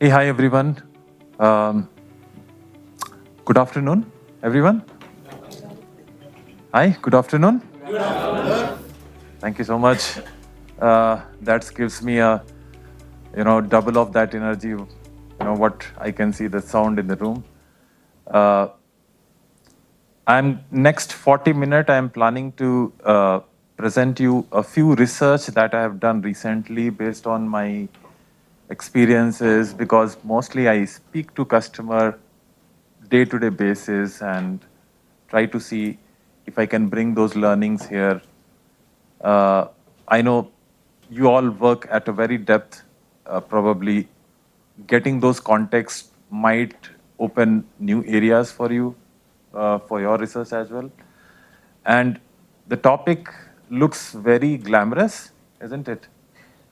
Hey, hi everyone. Um, Good afternoon, everyone. Hi, good afternoon. Thank you so much. That gives me a double of that energy. What I can see the sound in the room. Uh, I'm next 40 minutes. I'm planning to present you a few research that I have done recently based on my experiences because mostly I speak to customer day-to-day basis and try to see if I can bring those learnings here. I know you all work at a very depth, probably getting those contexts might open new areas for you, for your research as well. And the topic looks very glamorous, isn't it?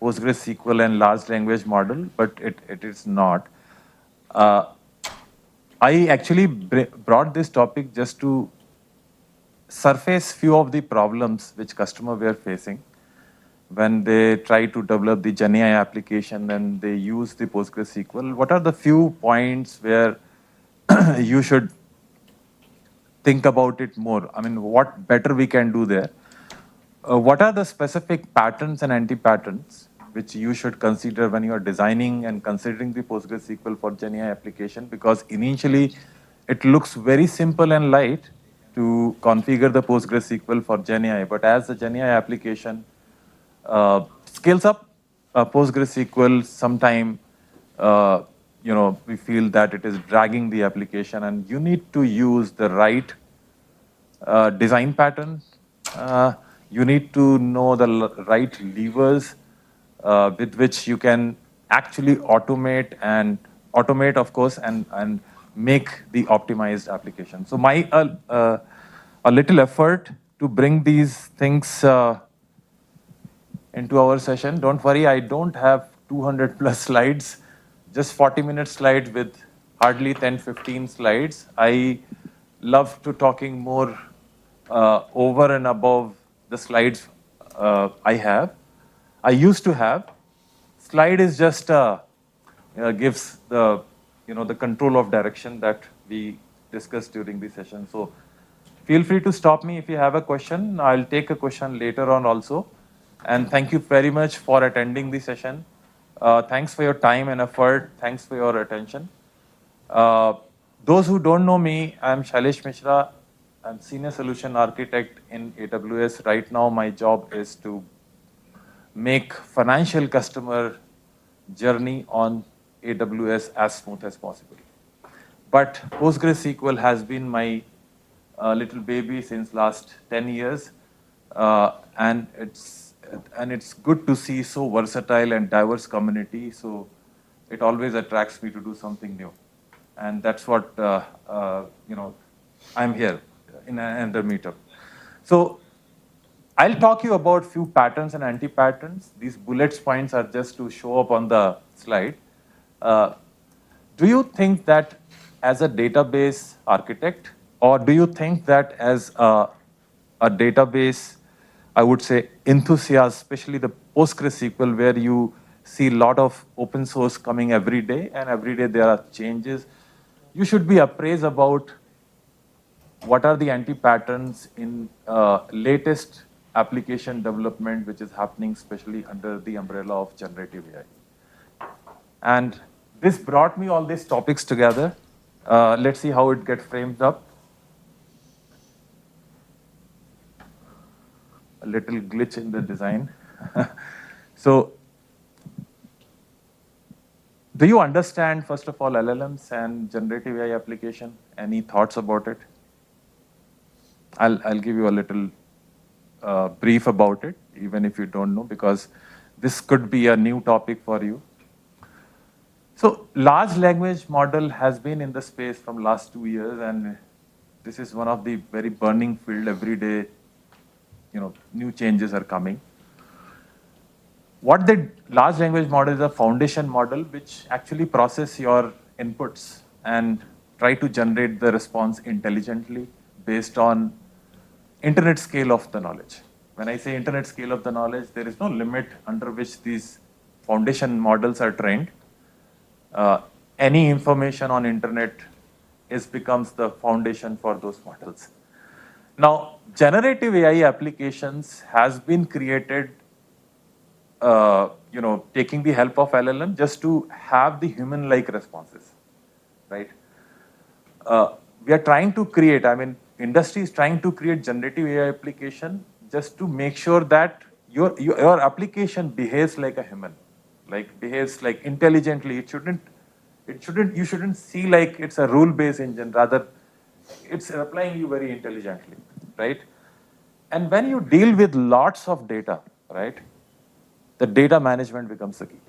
PostgreSQL and large language model, but it is not. Uh, I actually brought this topic just to surface few of the problems which customer were facing when they try to develop the GenAI application and they use the PostgreSQL. What are the few points where you should think about it more? I mean, what better we can do there? What are the specific patterns and anti-patterns which you should consider when you are designing and considering the PostgreSQL for GenAI application? Because initially, it looks very simple and light to configure the PostgreSQL for GenAI, but as the GenAI application scales up, PostgreSQL sometime, we feel that it is dragging the application, and you need to use the right design pattern. You need to know the right levers with which you can actually automate, of course, and make the optimized application. So my a little effort to bring these things into our session. Don't worry, I don't have 200 plus slides, just 40-minute slides with hardly 10-15 slides. I love to talking more over and above the slides I have. I used to have. Slide is just gives the the control of direction that we discussed during the session. So feel free to stop me if you have a question. I'll take a question later on also. And thank you very much for attending the session. Thanks for your time and effort. Thanks for your attention. Uh, those who don't know me, I'm Shailesh Mishra. I'm Senior Solution Architect in AWS. Right now, my job is to make financial customer journey on AWS as smooth as possible. But PostgreSQL has been my little baby since last 10 years, and it's good to see so versatile and diverse community. So it always attracts me to do something new, and that's what I'm here in another meetup. So I'll talk you about few patterns and anti-patterns. These bullet points are just to show up on the slide. Uh, do you think that as a database architect, or do you think that as a database, I would say enthusiast, especially the PostgreSQL, where you see a lot of open source coming every day, and every day there are changes, you should be appraised about what are the anti-patterns in latest application development which is happening, especially under the umbrella of generative AI. And this brought me all these topics together. Let's see how it gets framed up. A little glitch in the design. So, do you understand, first of all, LLMs and generative AI application? Any thoughts about it? I'll give you a little brief about it, even if you don't know, because this could be a new topic for you. So large language model has been in the space from last 2 years, and this is one of the very burning field. Every day, new changes are coming. What the large language model is a foundation model which actually process your inputs and try to generate the response intelligently based on internet scale of the knowledge. When I say internet scale of the knowledge, there is no limit under which these foundation models are trained. Any information on internet becomes the foundation for those models. Now, generative AI applications has been created, taking the help of LLM just to have the human-like responses, right? We are trying to create, industry is trying to create generative AI application just to make sure that your application behaves like a human, like behaves like intelligently. You shouldn't see like it's a rule-based engine, rather it's replying you very intelligently, right? And when you deal with lots of data, right, the data management becomes the key.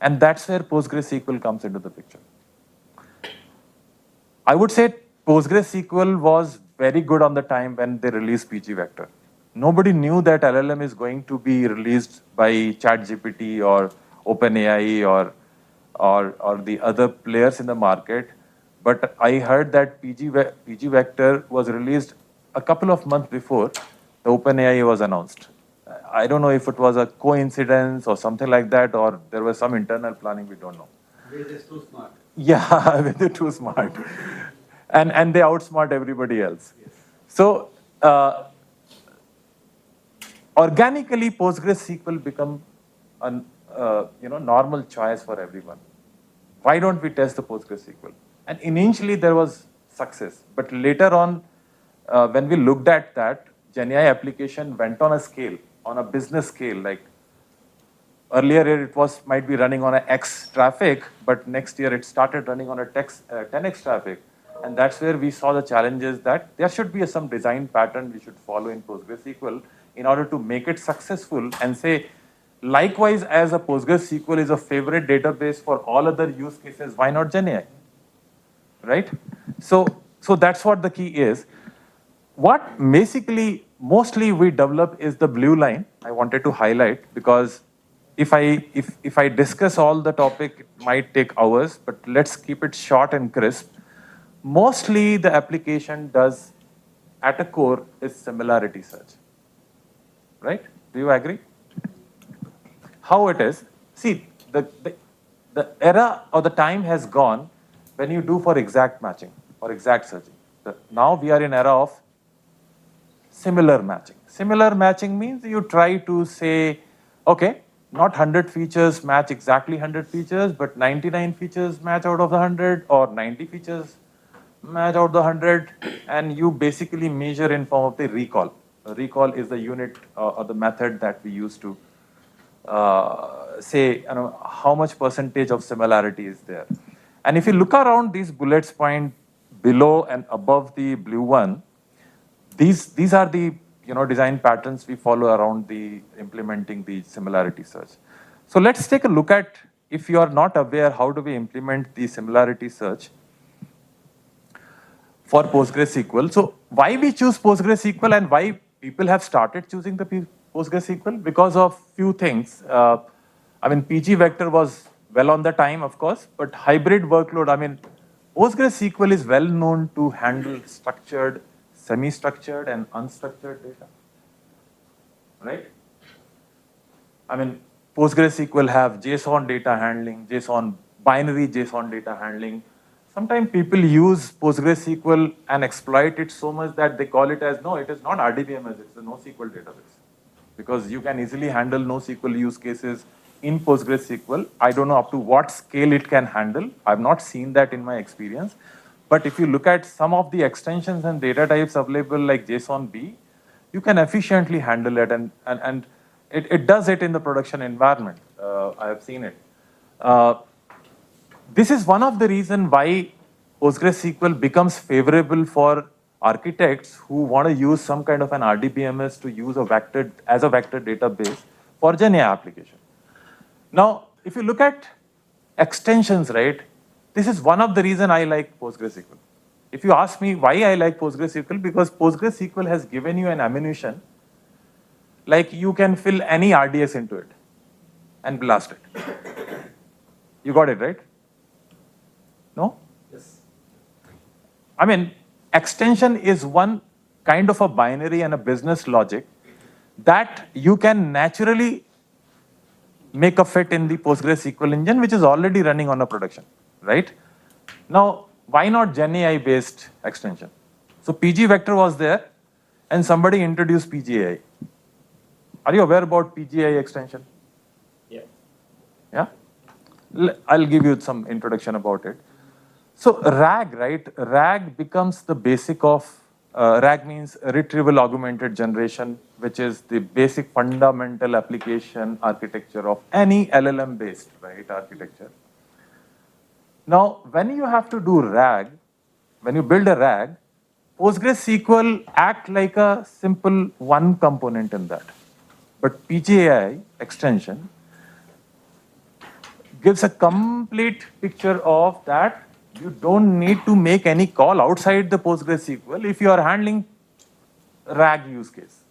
And that's where PostgreSQL comes into the picture. I would say PostgreSQL was very good on the time when they released PG Vector. Nobody knew that LLM is going to be released by ChatGPT or OpenAI or the other players in the market. But I heard that PG Vector was released a couple of months before the OpenAI was announced. I don't know if it was a coincidence or something like that, or there was some internal planning, we don't know. They're just too smart. Yeah, they're too smart. And they outsmart everybody else. Yes. So organically, PostgreSQL become a normal choice for everyone. Why don't we test the PostgreSQL? And initially there was success, but later on, when we looked at that, GenAI application went on a scale, on a business scale. Like earlier, it might be running on a X traffic, but next year it started running on a 10X traffic. And that's where we saw the challenges that there should be some design pattern we should follow in PostgreSQL in order to make it successful and say, likewise, as a PostgreSQL is a favorite database for all other use cases, why not GenAI? Right? So that's what the key is. What basically mostly we develop is the blue line. I wanted to highlight because if I discuss all the topic, it might take hours, but let's keep it short and crisp. Mostly the application does at a core is similarity search. Right? Do you agree? How it is? See, the era or the time has gone when you do for exact matching or exact searching. Now we are in era of similar matching. Similar matching means you try to say, okay, not 100 features match exactly 100 features, but 99 features match out of the 100, or 90 features match out the 100, and you basically measure in form of the recall. Recall is the unit or the method that we use to say how much percentage of similarity is there. And if you look around these bullets point below and above the blue one, these are the design patterns we follow around the implementing the similarity search. So let's take a look at, if you are not aware, how do we implement the similarity search for PostgreSQL. So why we choose PostgreSQL and why people have started choosing the PostgreSQL? Because of few things. PG Vector was well on the time, of course, but hybrid workload, PostgreSQL is well known to handle structured, semi-structured, and unstructured data. Right? PostgreSQL have JSON data handling, binary JSON data handling. Sometimes people use PostgreSQL and exploit it so much that they call it as, no, it is not RDBMS, it's a NoSQL database. Because you can easily handle NoSQL use cases in PostgreSQL. I don't know up to what scale it can handle. I've not seen that in my experience. But if you look at some of the extensions and data types available like JSON-B, you can efficiently handle it, and it does it in the production environment. I have seen it. This is one of the reasons why PostgreSQL becomes favorable for architects who want to use some kind of an RDBMS to use as a vector database for GenAI application. Now, if you look at extensions, right, this is one of the reasons I like PostgreSQL. If you ask me why I like PostgreSQL, because PostgreSQL has given you an ammunition, like you can fill any RDS into it and blast it. You got it, right? No? Yes. Extension is one kind of a binary and a business logic that you can naturally make a fit in the PostgreSQL engine, which is already running on a production, right? Now, why not GenAI based extension? So PG vector was there, and somebody introduced PGAI. Are you aware about PGAI extension? Yeah. Yeah? I'll give you some introduction about it. So RAG, right? RAG becomes the basic of, RAG means retrieval augmented generation, which is the basic fundamental application architecture of any LLM based, right, architecture. Now, when you have to do RAG, when you build a RAG, PostgreSQL act like a simple one component in that. But PGAI extension gives a complete picture of that. You don't need to make any call outside the PostgreSQL if you are handling RAG use case,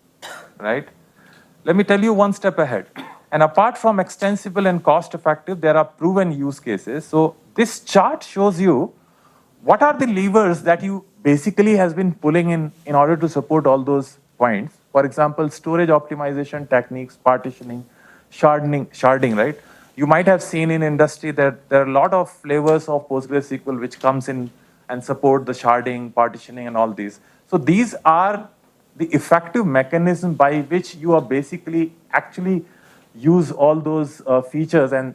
right? Let me tell you one step ahead. And apart from extensible and cost effective, there are proven use cases. So this chart shows you what are the levers that you basically has been pulling in order to support all those points. For example, storage optimization techniques, partitioning, sharding, right? You might have seen in industry that there are a lot of flavors of PostgreSQL which comes in and support the sharding, partitioning, and all these. So these are the effective mechanism by which you are basically actually use all those features, and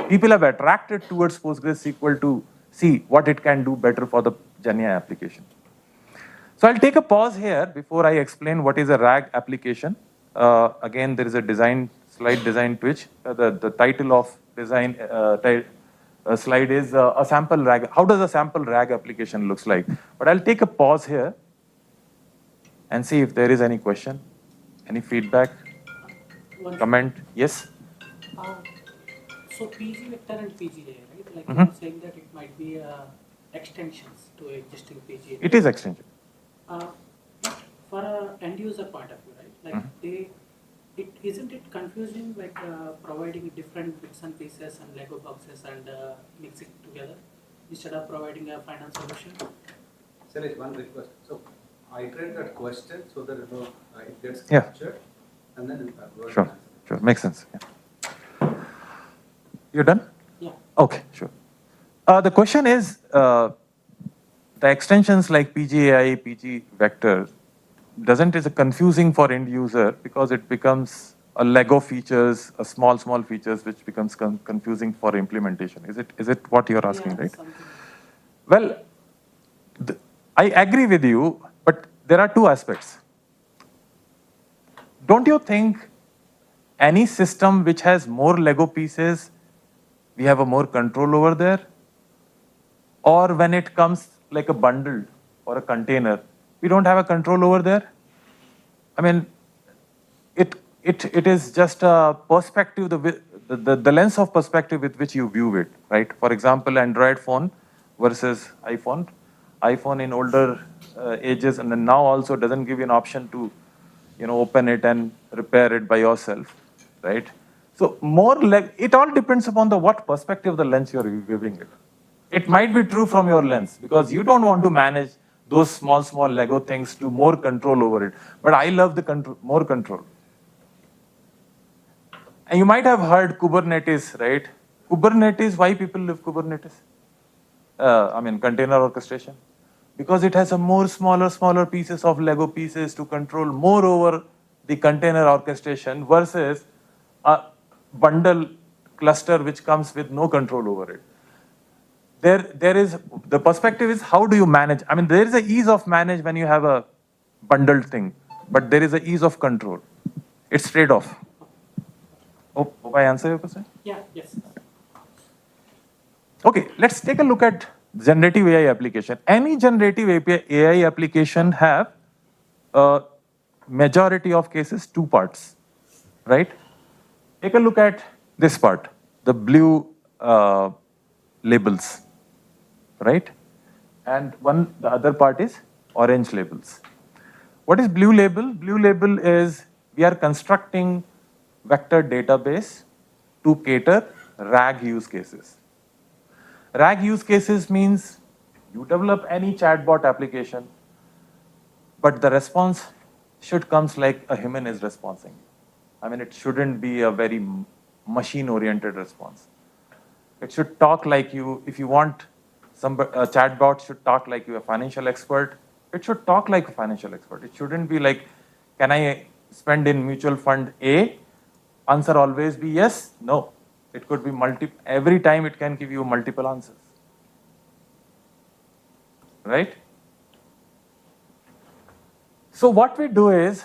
people have attracted towards PostgreSQL to see what it can do better for the GenAI application. So I'll take a pause here before I explain what is a RAG application. Again, there is a slide design twitch. The title of design slide is a sample RAG. How does a sample RAG application looks like? But I'll take a pause here and see if there is any question, any feedback, comment. Yes? So PG vector and PGA, right? Like you're saying that it might be extensions to existing PGA. It is extension. For an end user point of view, right? Like isn't it confusing, like providing different bits and pieces and Lego boxes and mix it together instead of providing a final solution? Shailesh, one request. So iterate that question so that it gets captured, and then sure, makes sense. Yeah. You're done? Yeah. Okay, sure. The question is, the extensions like PGAI, PG vector, doesn't is confusing for end user because it becomes a Lego features, a small features, which becomes confusing for implementation. Is it what you're asking, right? Something. Well, I agree with you, but there are two aspects. Don't you think any system which has more Lego pieces, we have a more control over there? Or when it comes like a bundle or a container, we don't have a control over there? I mean, it is just a perspective, the lens of perspective with which you view it, right? For example, Android phone versus iPhone. iPhone in older ages and then now also doesn't give you an option to, open it and repair it by yourself, right? So more like it all depends upon the what perspective the lens you're viewing it. It might be true from your lens because you don't want to manage those small Lego things to more control over it. But I love the more control. And you might have heard Kubernetes, right? Kubernetes, why people love Kubernetes? Container orchestration. Because it has a more smaller pieces of Lego pieces to control more over the container orchestration versus a bundle cluster which comes with no control over it. There is, the perspective is how do you manage? There is a ease of manage when you have a bundled thing, but there is a ease of control. It's trade-off. Hope I answer your question? Yeah, yes. Okay, let's take a look at generative AI application. Any generative AI application have majority of cases two parts, right? Take a look at this part, the blue labels, right? And the other part is orange labels. What is blue label? Blue label is we are constructing vector database to cater RAG use cases. RAG use cases means you develop any chatbot application, but the response should comes like a human is responding. It shouldn't be a very machine-oriented response. It should talk like you, if you want a chatbot should talk like you, a financial expert, it should talk like a financial expert. It shouldn't be like, can I spend in mutual fund A? Answer always be yes, no. It could be every time it can give you multiple answers. Right? So what we do is,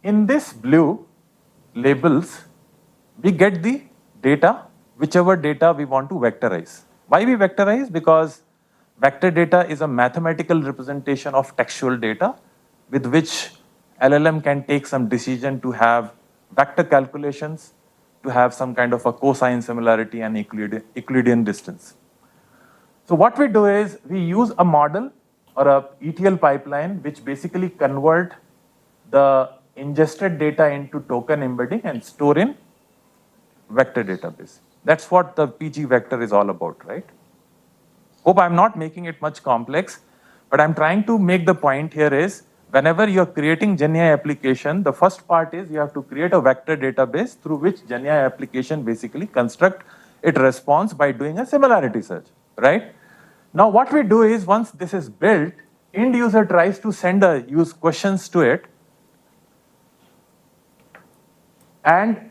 in this blue labels, we get the data, whichever data we want to vectorize. Why we vectorize? Because vector data is a mathematical representation of textual data with which LLM can take some decision to have vector calculations, to have some kind of a cosine similarity and Euclidean distance. So what we do is we use a model or a ETL pipeline which basically convert the ingested data into token embedding and store in vector database. That's what the PG vector is all about, right? Hope I'm not making it much complex, but I'm trying to make the point here is, whenever you're creating GenAI application, the first part is you have to create a vector database through which GenAI application basically construct its response by doing a similarity search, right? Now what we do is, once this is built, end user tries to use questions to it, and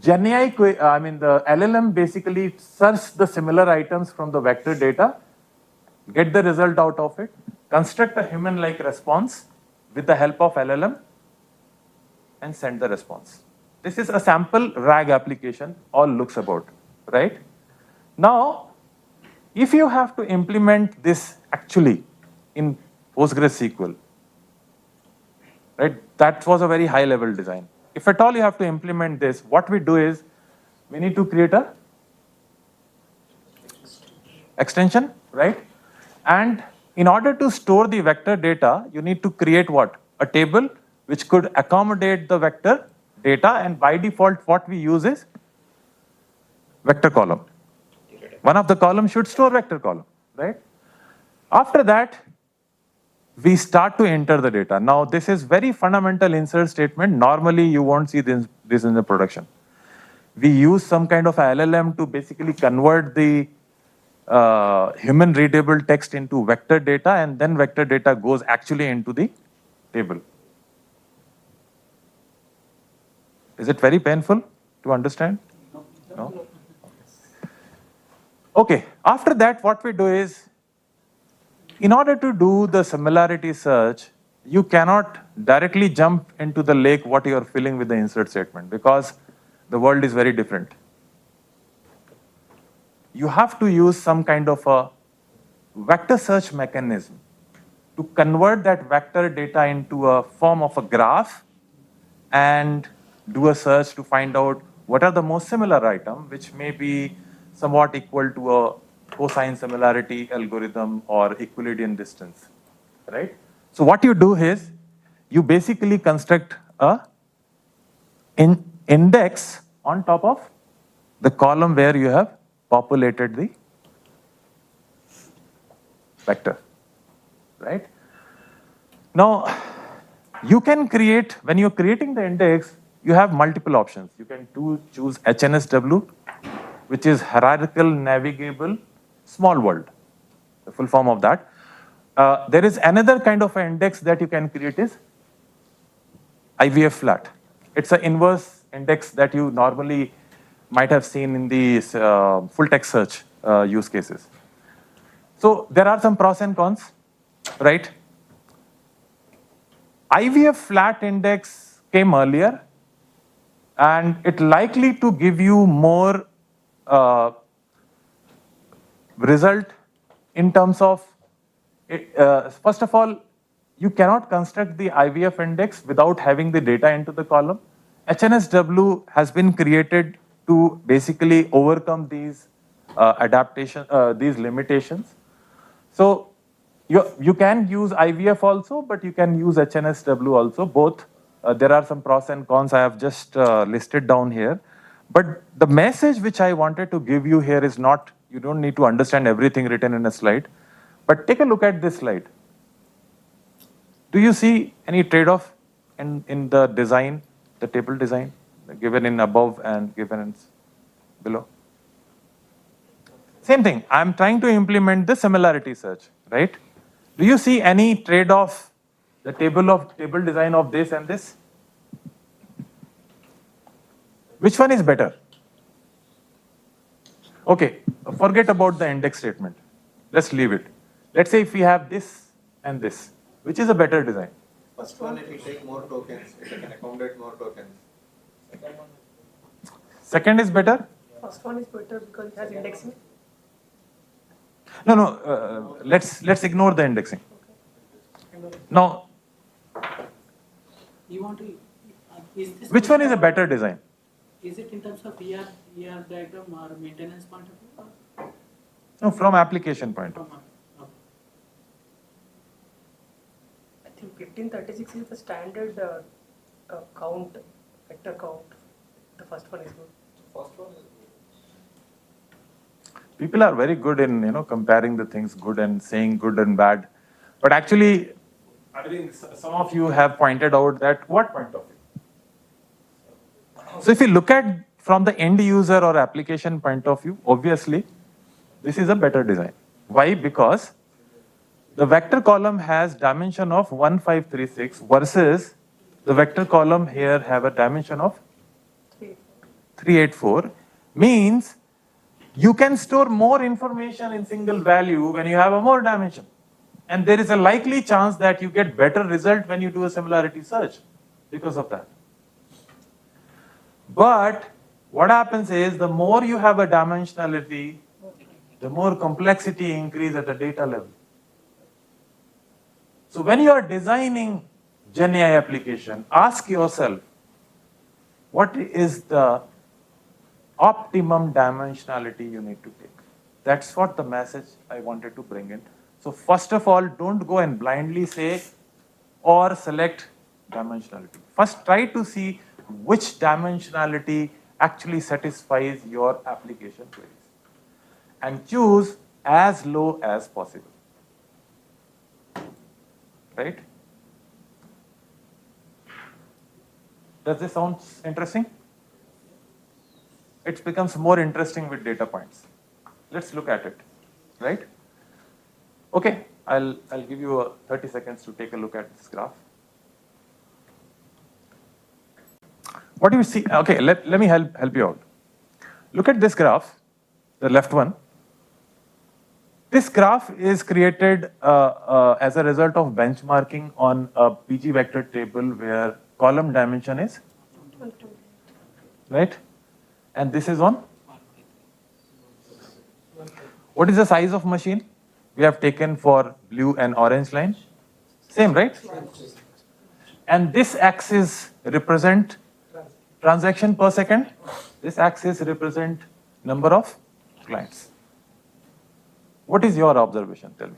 GenAI, the LLM basically search the similar items from the vector data, get the result out of it, construct a human-like response with the help of LLM, and send the response. This is a sample RAG application, all looks about, right? Now, if you have to implement this actually in PostgreSQL, right? That was a very high-level design. If at all you have to implement this, what we do is we need to create a extension, right? And in order to store the vector data, you need to create what? A table which could accommodate the vector data, and by default, what we use is vector column. One of the columns should store vector column, right? After that, we start to enter the data. Now, this is very fundamental insert statement. Normally, you won't see this in the production. We use some kind of LLM to basically convert the human readable text into vector data, and then vector data goes actually into the table. Is it very painful to understand? No? Okay, after that, what we do is, in order to do the similarity search, you cannot directly jump into the lake what you are filling with the insert statement, because the world is very different. You have to use some kind of a vector search mechanism to convert that vector data into a form of a graph and do a search to find out what are the most similar items, which may be somewhat equal to a cosine similarity algorithm or Euclidean distance, right? So what you do is, you basically construct a index on top of the column where you have populated the vector, right? Now, you can create, when you're creating the index, you have multiple options. You can choose HNSW, which is hierarchical navigable small world, the full form of that. There is another kind of an index that you can create is IVF flat. It's an inverse index that you normally might have seen in the full text search use cases. So there are some pros and cons, right? IVF flat index came earlier, and it likely to give you more result in terms of, first of all, you cannot construct the IVF index without having the data into the column. HNSW has been created to basically overcome these these limitations. So you can use IVF also, but you can use HNSW also, both. There are some pros and cons I have just listed down here. But the message which I wanted to give you here is not, you don't need to understand everything written in a slide, but take a look at this slide. Do you see any trade-off in the design, the table design, given in above and given in? below. Same thing. I'm trying to implement the similarity search, right? Do you see any trade-off, the table design of this and this? Which one is better? Okay, forget about the index statement. Let's leave it. Let's say if we have this and this, which is a better design? First one, it will take more tokens, it can accommodate more tokens. Second is better? First one is better because it has indexing. No, let's ignore the indexing. Now, You want to, is this? which one is a better design? Is it in terms of ER diagram or maintenance point of view? Or No, from application point of view. from I think 1536 is the standard count, vector count. The first one is good. First one is People are very good in comparing the things good and saying good and bad, but actually, I think some of you have pointed out that what point of view? So if you look at from the end user or application point of view, obviously, this is a better design. Why? Because the vector column has dimension of 1536 versus the vector column here have a dimension of 384, means you can store more information in single value when you have a more dimension. And there is a likely chance that you get better result when you do a similarity search because of that. But what happens is the more you have a dimensionality, the more complexity increase at the data level. So when you are designing GenAI application, ask yourself, what is the optimum dimensionality you need to take? That's what the message I wanted to bring in. So first of all, don't go and blindly say or select dimensionality. First, try to see which dimensionality actually satisfies your application queries and choose as low as possible. Right? Does this sound interesting? It becomes more interesting with data points. Let's look at it, right? Okay, I'll give you 30 seconds to take a look at this graph. What do you see? Okay, let me help you out. Look at this graph, the left one. This graph is created as a result of benchmarking on a PG vector table where column dimension is, right? And this is on? What is the size of machine we have taken for blue and orange line? Same, right? And this axis represent transaction per second. This axis represent number of clients. What is your observation? Tell me.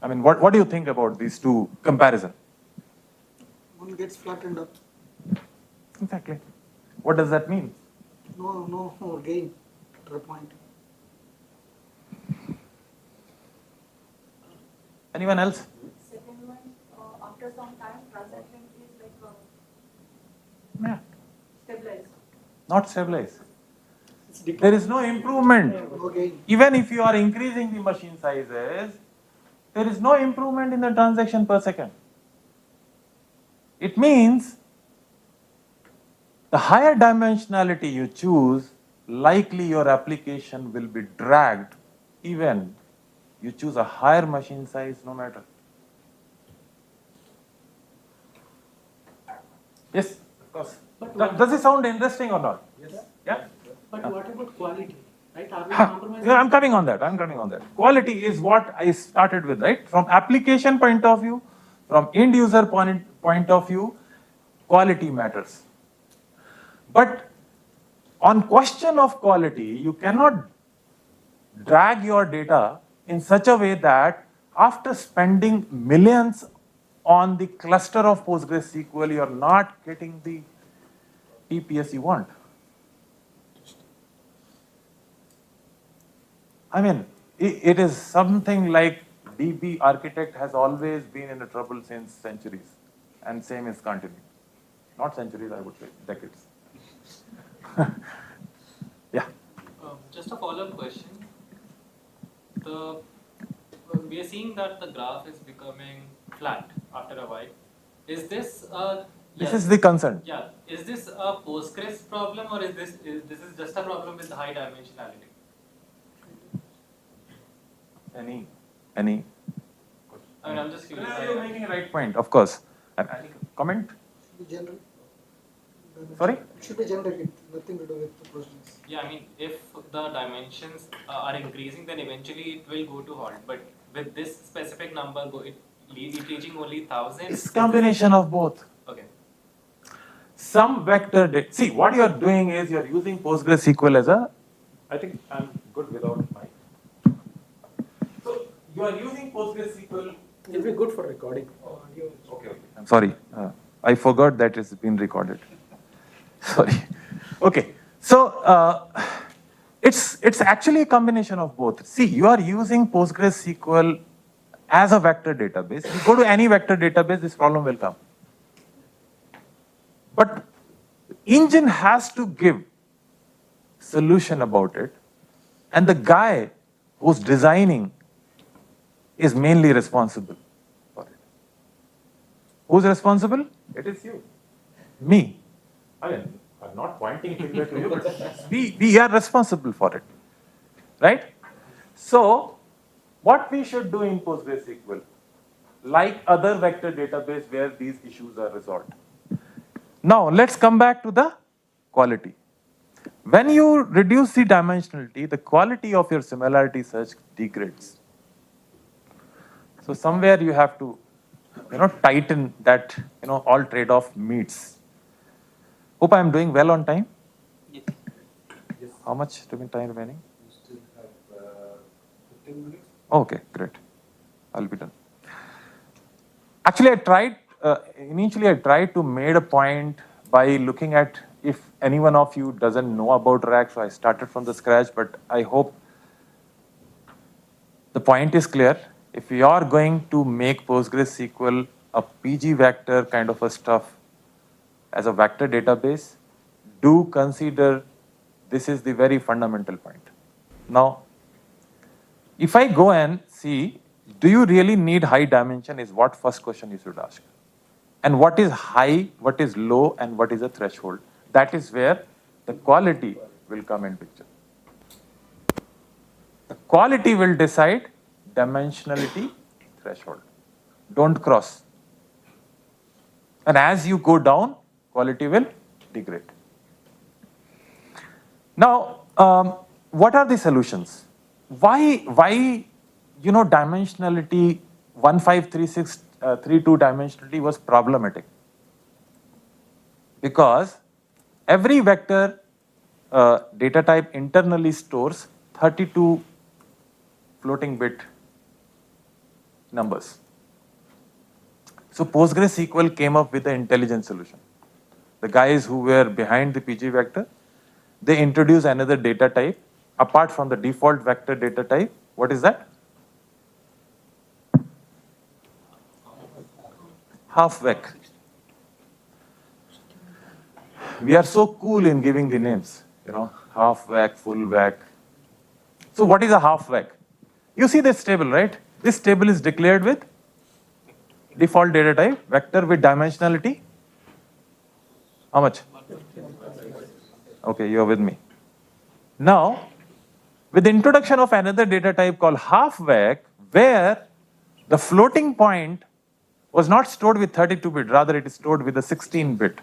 I mean, what do you think about these two comparison? One gets flattened up. Exactly. What does that mean? No gain to a point. Anyone else? Second one, after some time, transaction is like Yeah. stabilized. Not stabilized. There is no improvement. No gain. Even if you are increasing the machine sizes, there is no improvement in the transaction per second. It means the higher dimensionality you choose, likely your application will be dragged even you choose a higher machine size no matter. Yes, of course. Does it sound interesting or not? Yes. Yeah? But what about quality, right? Are we compromising? Yeah, I'm coming on that. Quality is what I started with, right? From application point of view, from end user point of view, quality matters. But on question of quality, you cannot drag your data in such a way that after spending millions on the cluster of PostgreSQL, you're not getting the TPS you want. I mean, it is something like DB architect has always been in the trouble since centuries, and same is continuing. Not centuries, I would say, decades. Yeah. just a follow-up question. We are seeing that the graph is becoming flat after a while. Is this This is the concern. yeah? Is this a Postgres problem, or is this is just a problem with high dimensionality? Any? I mean, I'm just curious. You're making a right point, of course. Any comment? Should be general. Sorry? It should be generic, nothing to do with the process. Yeah, I mean, if the dimensions are increasing, then eventually it will go to halt. But with this specific number, reaching only 1,000. It's combination of both. Okay. Some vector data. See, what you are doing is you are using PostgreSQL as a. I think I'm good without mic. So you are using PostgreSQL. It'll be good for recording. Audio. Okay. I'm sorry. I forgot that it's been recorded. Sorry. Okay. So it's actually a combination of both. See, you are using PostgreSQL as a vector database. You go to any vector database, this problem will come. But engine has to give solution about it, and the guy who's designing is mainly responsible for it. Who's responsible? It is you. Me. I mean, I'm not pointing finger to you, but we are responsible for it. Right? So, what we should do in PostgreSQL, like other vector database where these issues are resolved. Now, let's come back to the quality. When you reduce the dimensionality, the quality of your similarity search degrades. So somewhere you have to, tighten that, all trade-off meets. Hope I am doing well on time. Yes. How much time remaining? You still have 15 minutes. Okay, great. I'll be done. Actually, initially I tried to make a point by looking at if any one of you doesn't know about RAG, so I started from the scratch, but I hope the point is clear. If you are going to make PostgreSQL a PG vector kind of a stuff as a vector database, do consider this is the very fundamental point. Now, if I go and see, do you really need high dimension is what first question you should ask. And what is high, what is low, and what is a threshold? That is where the quality will come in picture. The quality will decide dimensionality threshold. Don't cross. And as you go down, quality will degrade. Now, what are the solutions? Why dimensionality 153632 dimensionality was problematic? Because every vector data type internally stores 32 floating bit numbers. So PostgreSQL came up with an intelligent solution. The guys who were behind the PG vector, they introduced another data type apart from the default vector data type. What is that? Half-vec. We are so cool in giving the names, half-vec, full-vec. So what is a half-vec? You see this table, right? This table is declared with default data type, vector with dimensionality. How much? Okay, you're with me. Now, with the introduction of another data type called half-vec, where the floating point was not stored with 32-bit, rather it is stored with a 16-bit,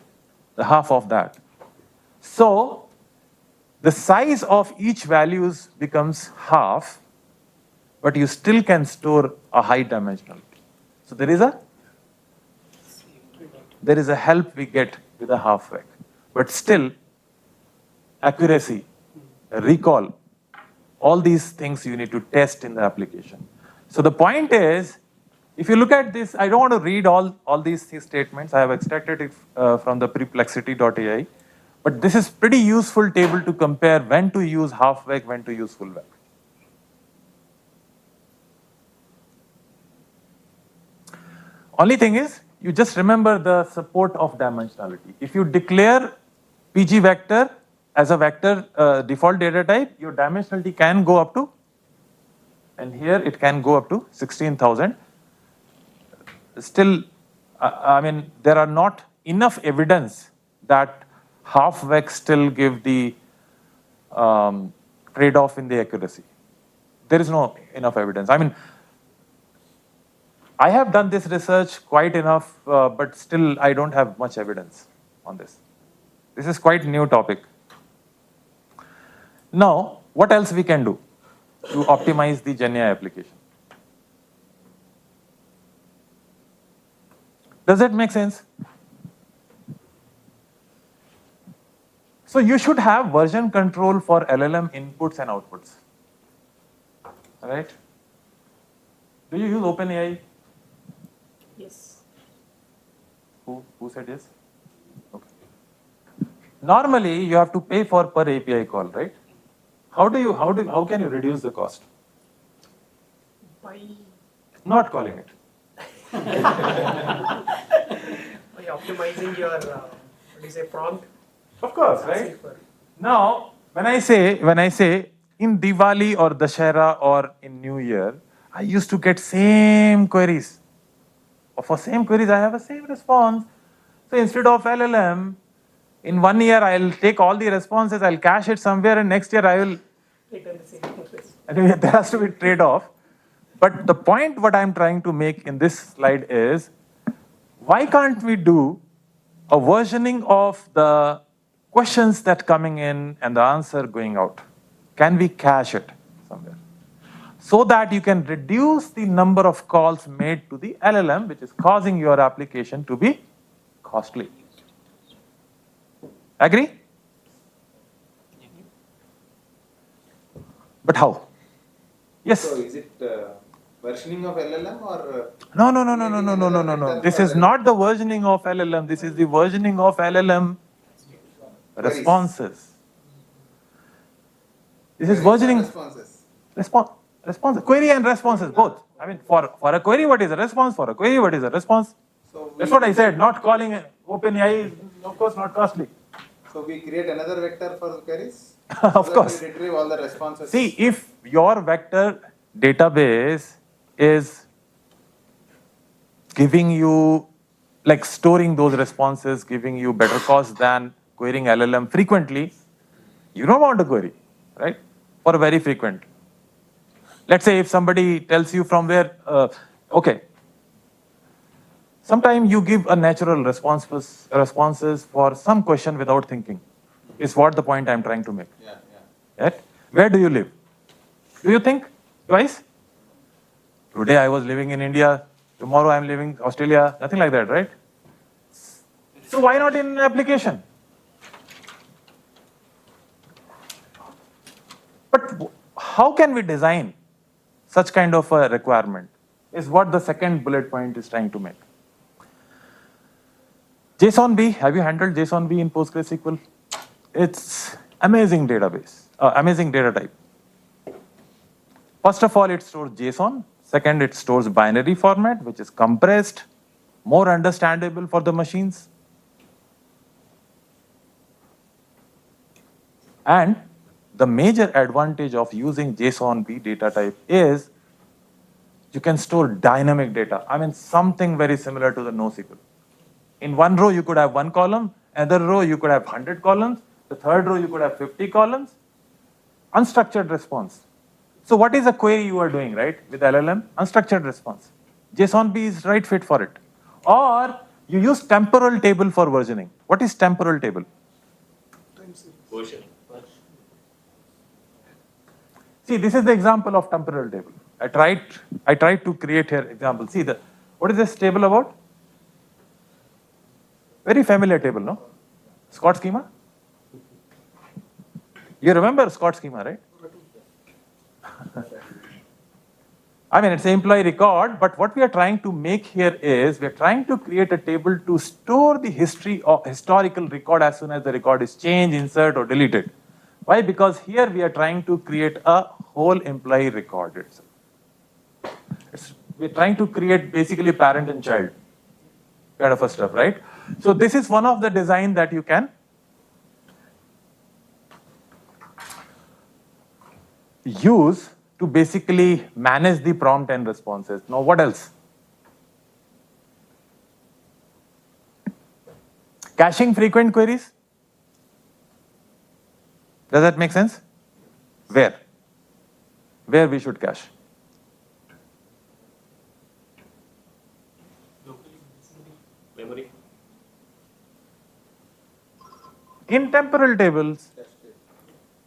the half of that. So, the size of each values becomes half, but you still can store a high dimensionality. So there is a help we get with a half-vec. But still, accuracy, recall, all these things you need to test in the application. So the point is, if you look at this, I don't want to read all these statements. I have extracted it from the perplexity.ai. But this is pretty useful table to compare when to use half-vec, when to use full-vec. Only thing is, you just remember the support of dimensionality. If you declare PG vector as a vector default data type, your dimensionality can go up to, and here it can go up to 16,000. Still, I mean, there are not enough evidence that half vecs still give the trade-off in the accuracy. There is no enough evidence. I mean, I have done this research quite enough, but still I don't have much evidence on this. This is quite new topic. Now, what else we can do to optimize the GenAI application? Does that make sense? So you should have version control for LLM inputs and outputs. All right? Do you use OpenAI? Yes. Who said yes? Okay. Normally, you have to pay for per API call, right? How can you reduce the cost? By Not calling it. optimizing your prompt. Of course, right? Now, when I say in Diwali or Dashera or in New Year, I used to get same queries. For same queries, I have a same response. So instead of LLM, in 1 year, I'll take all the responses, I'll cache it somewhere, and next year I will. Return the same place. Anyway, there has to be trade-off. But the point what I'm trying to make in this slide is, why can't we do a versioning of the questions that coming in and the answer going out? Can we cache it somewhere? So that you can reduce the number of calls made to the LLM, which is causing your application to be costly. Agree? But how? Yes? So is it versioning of LLM or? No. This is not the versioning of LLM. This is the versioning of LLM responses. This is versioning. Response. Query and responses, both. I mean, for a query, what is a response? For a query, what is a response? So that's what I said. Not calling OpenAI is, of course, not costly. So we create another vector for the queries? Of so course. We retrieve all the responses. See, if your vector database is giving you, like storing those responses, giving you better cost than querying LLM frequently, you don't want to query, right? For very frequent. Let's say if somebody tells you from where, okay, sometimes you give a natural responses for some question without thinking. Is what the point I'm trying to make. Yeah. Right? Where do you live? Do you think twice? Today I was living in India, tomorrow I'm living in Australia, nothing like that, right? So why not in an application? But how can we design such kind of a requirement is what the second bullet point is trying to make. JSON-B, have you handled JSON-B in PostgreSQL? It's amazing database, amazing data type. First of all, it stores JSON. Second, it stores binary format, which is compressed, more understandable for the machines. And the major advantage of using JSON-B data type is you can store dynamic data. I mean, something very similar to the NoSQL. In one row, you could have one column. Another row, you could have 100 columns. The third row, you could have 50 columns. Unstructured response. So what is a query you are doing, right, with LLM? Unstructured response. JSON-B is right fit for it. Or you use temporal table for versioning. What is temporal table? See, this is the example of temporal table. I tried to create here example. See, what is this table about? Very familiar table, no? Scott schema? You remember Scott schema, right? I mean, it's an employee record, but what we are trying to make here is we are trying to create a table to store the history of historical record as soon as the record is changed, insert, or deleted. Why? Because here we are trying to create a whole employee record itself. We're trying to create basically parent and child kind of a stuff, right? So this is one of the design that you can use to basically manage the prompt and responses. Now, what else? Caching frequent queries. Does that make sense? Where? Where we should cache? Memory. In temporal tables,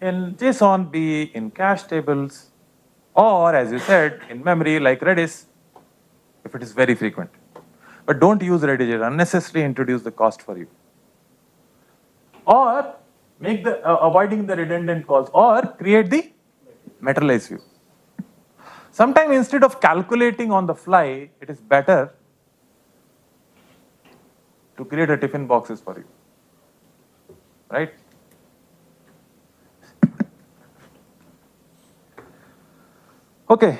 in JSON, be in cache tables, or as you said, in memory like Redis, if it is very frequent. But don't use Redis, it unnecessarily introduce the cost for you. Or make the avoiding the redundant calls, or create the materialized view. Sometimes instead of calculating on the fly, it is better to create a tiffin boxes for you, right? Okay.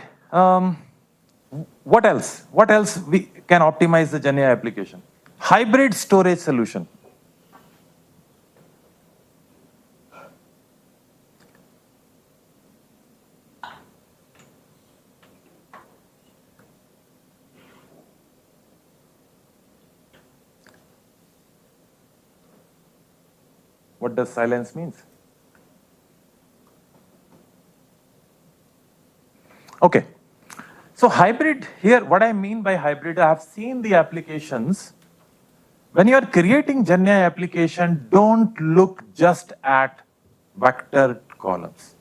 What else? What else we can optimize the GenAI application? Hybrid storage solution. What does silence means? Okay. So hybrid here, what I mean by hybrid, I have seen the applications. When you are creating GenAI application, don't look just at vector columns.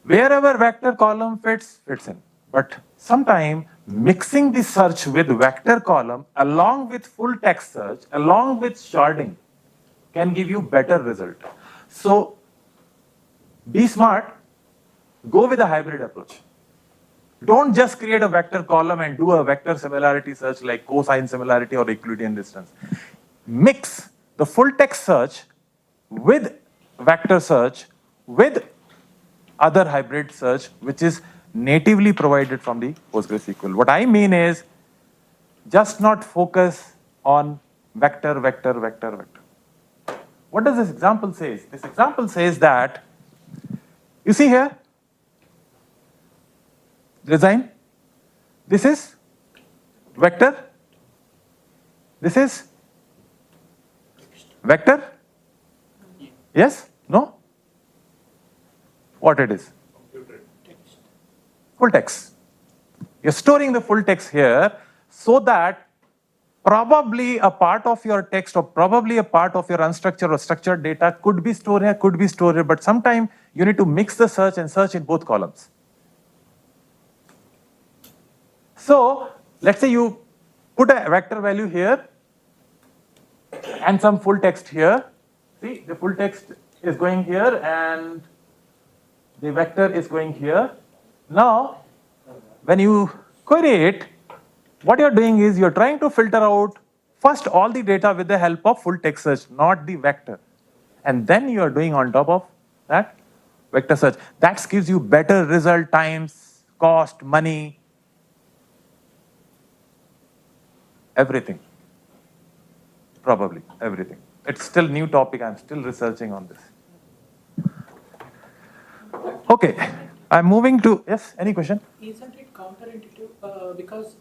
Wherever vector column fits in. But sometimes mixing the search with vector column along with full text search, along with sharding, can give you better result. So be smart, go with a hybrid approach. Don't just create a vector column and do a vector similarity search like cosine similarity or Euclidean distance. Mix the full text search with vector search with other hybrid search which is natively provided from the PostgreSQL. What I mean is just not focus on vector. What does this example say? This example says that, you see here, design, this is vector, this is vector, yes, no? What it is? Full text. You're storing the full text here so that probably a part of your text or probably a part of your unstructured or structured data could be stored here, but sometimes you need to mix the search and search in both columns. So let's say you put a vector value here and some full text here. See, the full text is going here and the vector is going here. Now, when you query it, what you're doing is you're trying to filter out first all the data with the help of full text search, not the vector. And then you're doing on top of that vector search. That gives you better result times, cost, money, everything. Probably everything. It's still new topic. I'm still researching on this. Okay. I'm moving to, yes, any question? Isn't it counterintuitive because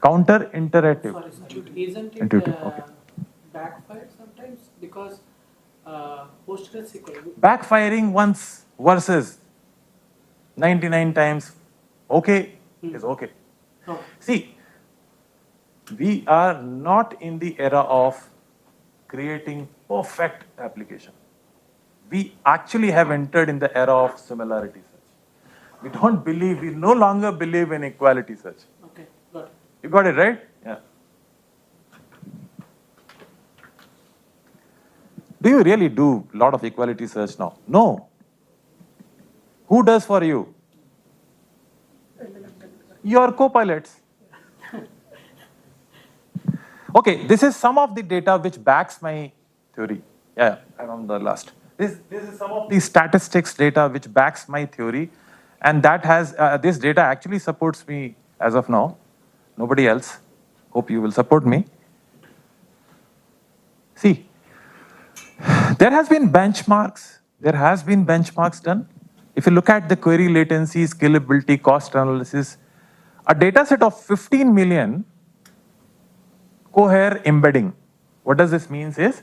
Counterintuitive. Isn't it Intuitive, okay. backfire sometimes because PostgreSQL Backfiring once versus 99 times okay is okay. No. See, we are not in the era of creating perfect application. We actually have entered in the era of similarity search. We no longer believe in equality search. Okay, got it. You got it, right? Yeah. Do you really do a lot of equality search now? No. Who does for you? Your co-pilots. Okay, this is some of the data which backs my theory. Yeah, I'm on the last. This is some of the statistics data which backs my theory, and that has this data actually supports me as of now. Nobody else. Hope you will support me. See, there has been benchmarks. There has been benchmarks done. if you look at the query latency, scalability, cost analysis, a data set of 15 million cohere embedding. What does this mean is,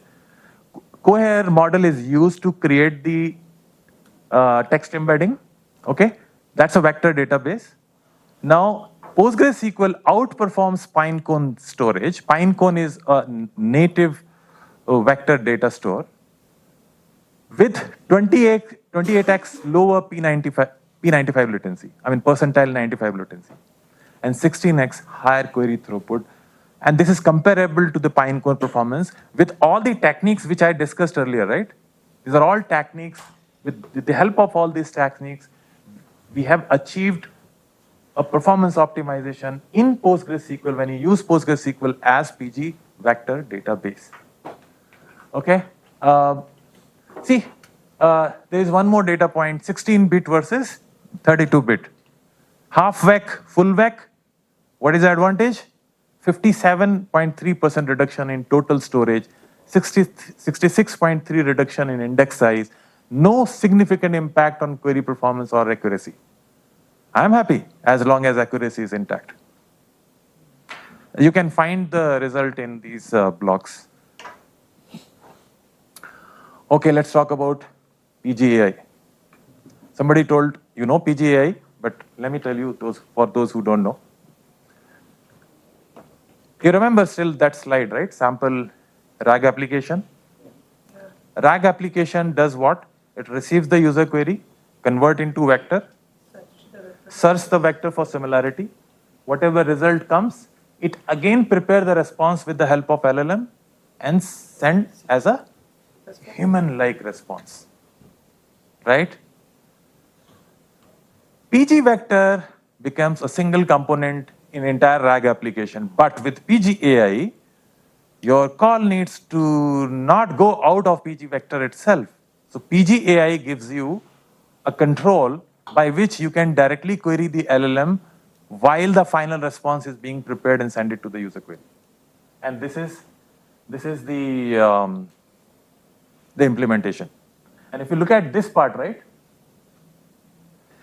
cohere model is used to create the text embedding, okay? That's a vector database. Now, PostgreSQL outperforms Pinecone storage. Pinecone is a native vector data store with 28x lower P95 latency, I mean percentile 95 latency, and 16x higher query throughput. And this is comparable to the Pinecone performance with all the techniques which I discussed earlier, right? These are all techniques. With the help of all these techniques, we have achieved a performance optimization in PostgreSQL when you use PostgreSQL as PG vector database. Okay. See, there is one more data point, 16-bit versus 32-bit. Half vec, full vec, what is the advantage? 57.3% reduction in total storage, 66.3 reduction in index size, no significant impact on query performance or accuracy. I'm happy as long as accuracy is intact. You can find the result in these blocks. Okay, let's talk about PGAI. Somebody told, you know PGAI, but let me tell you, for those who don't know. You remember still that slide, right? Sample RAG application. RAG application does what? It receives the user query, convert into vector, search the vector for similarity. Whatever result comes, it again prepare the response with the help of LLM and send as a human-like response, right? PG vector becomes a single component in entire RAG application, but with PGAI, your call needs to not go out of PG vector itself. So PGAI gives you a control by which you can directly query the LLM while the final response is being prepared and send it to the user query. And this is the implementation. And if you look at this part, right?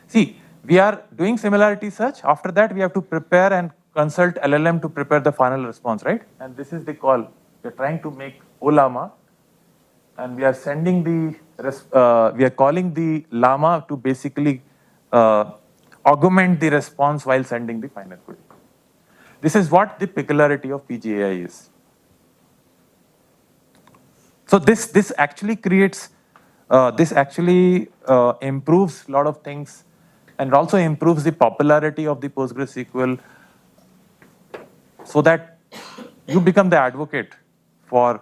See, we are doing similarity search. After that, we have to prepare and consult LLM to prepare the final response, right? And this is the call. We're trying to make OLAMA, and we are sending we are calling the llama to basically augment the response while sending the final query. This is what the peculiarity of PGAI is. So this actually creates, improves a lot of things, and also improves the popularity of the PostgreSQL, so that you become the advocate for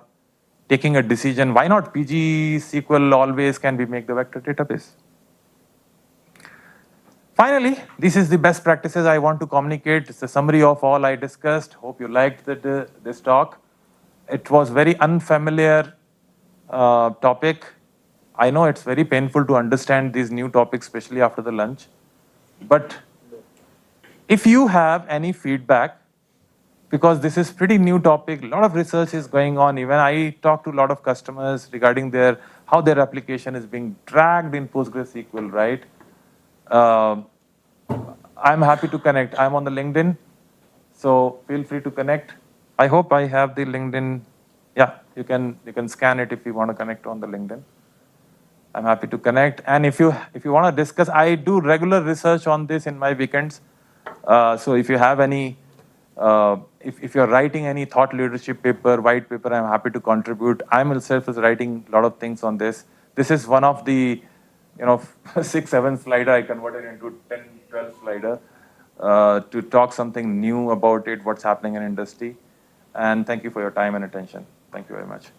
taking a decision. Why not PGSQL always can we make the vector database? Finally, this is the best practices I want to communicate. It's a summary of all I discussed. Hope you liked this talk. It was very unfamiliar topic. I know it's very painful to understand these new topics, especially after the lunch. But if you have any feedback, because this is pretty new topic, a lot of research is going on. Even I talk to a lot of customers regarding how their application is being dragged in PostgreSQL, right? I'm happy to connect. I'm on the LinkedIn, so feel free to connect. I hope I have the LinkedIn. Yeah, you can scan it if you want to connect on the LinkedIn. I'm happy to connect. And if you want to discuss, I do regular research on this in my weekends. So if you have any, if you're writing any thought leadership paper, white paper, I'm happy to contribute. I myself is writing a lot of things on this. This is one of the, 6-7 slider I converted into 10-12 slider to talk something new about it, what's happening in industry. And thank you for your time and attention. Thank you very much.